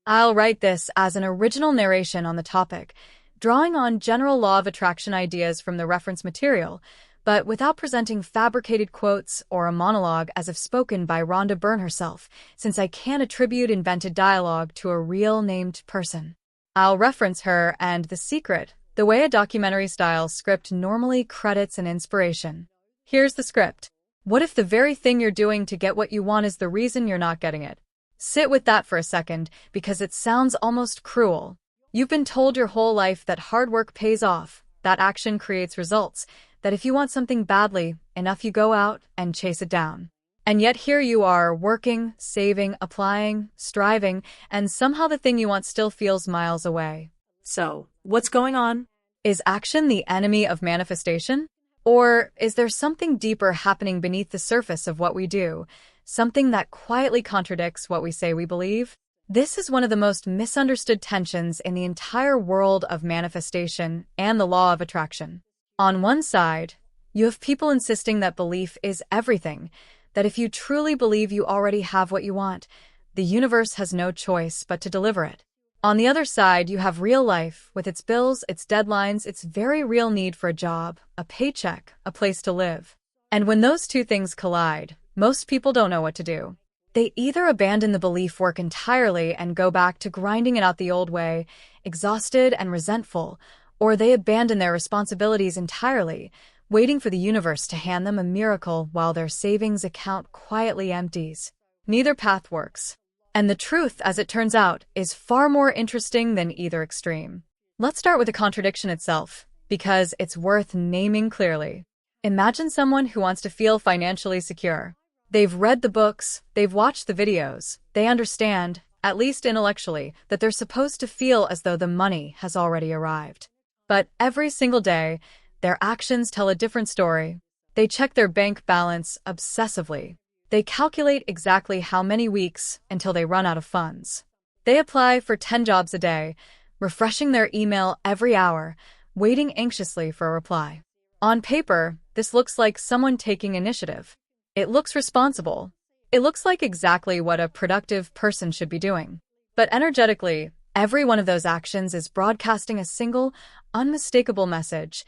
I'll write this as an original narration on the topic, drawing on general law of attraction ideas from the reference material, but without presenting fabricated quotes or a monologue as if spoken by Rhonda Byrne herself, since I can't attribute invented dialogue to a real named person. I'll reference her and The Secret, the way a documentary-style script normally credits an inspiration. Here's the script. What if the very thing you're doing to get what you want is the reason you're not getting it? Sit with that for a second, because it sounds almost cruel. You've been told your whole life that hard work pays off, that action creates results, that if you want something badly enough you go out and chase it down. And yet here you are, working, saving, applying, striving, and somehow the thing you want still feels miles away. So, what's going on? Is action the enemy of manifestation? Or is there something deeper happening beneath the surface of what we do, something that quietly contradicts what we say we believe? This is one of the most misunderstood tensions in the entire world of manifestation and the law of attraction. On one side, you have people insisting that belief is everything, that if you truly believe you already have what you want, the universe has no choice but to deliver it. On the other side, you have real life, with its bills, its deadlines, its very real need for a job, a paycheck, a place to live. And when those two things collide, most people don't know what to do. They either abandon the belief work entirely and go back to grinding it out the old way, exhausted and resentful, or they abandon their responsibilities entirely, waiting for the universe to hand them a miracle while their savings account quietly empties. Neither path works. And the truth, as it turns out, is far more interesting than either extreme. Let's start with the contradiction itself, because it's worth naming clearly. Imagine someone who wants to feel financially secure. They've read the books, they've watched the videos, they understand, at least intellectually, that they're supposed to feel as though the money has already arrived. But every single day, their actions tell a different story. They check their bank balance obsessively. They calculate exactly how many weeks until they run out of funds. They apply for 10 jobs a day, refreshing their email every hour, waiting anxiously for a reply. On paper, this looks like someone taking initiative. It looks responsible. It looks like exactly what a productive person should be doing. But energetically, every one of those actions is broadcasting a single, unmistakable message.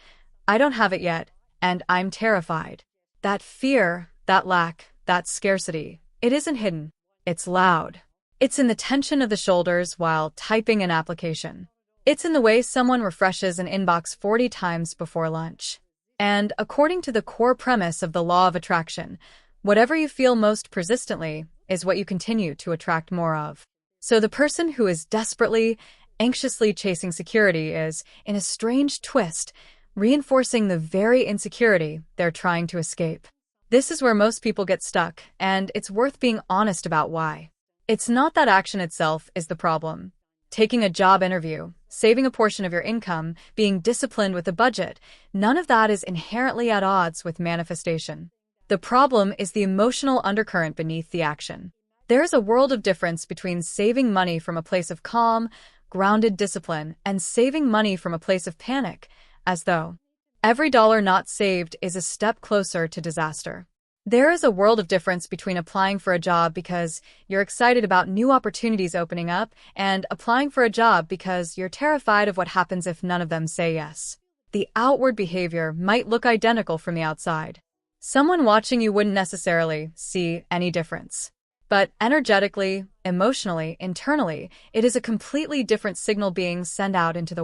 I don't have it yet, and I'm terrified. That fear, that lack, that scarcity, it isn't hidden. It's loud. It's in the tension of the shoulders while typing an application. It's in the way someone refreshes an inbox 40 times before lunch. And according to the core premise of the law of attraction, whatever you feel most persistently is what you continue to attract more of. So the person who is desperately, anxiously chasing security is, in a strange twist, reinforcing the very insecurity they're trying to escape. This is where most people get stuck, and it's worth being honest about why. It's not that action itself is the problem. Taking a job interview, saving a portion of your income, being disciplined with a budget, none of that is inherently at odds with manifestation. The problem is the emotional undercurrent beneath the action. There is a world of difference between saving money from a place of calm, grounded discipline and saving money from a place of panic, as though every dollar not saved is a step closer to disaster. There is a world of difference between applying for a job because you're excited about new opportunities opening up and applying for a job because you're terrified of what happens if none of them say yes. The outward behavior might look identical from the outside. Someone watching you wouldn't necessarily see any difference. But energetically, emotionally, internally, it is a completely different signal being sent out into the world.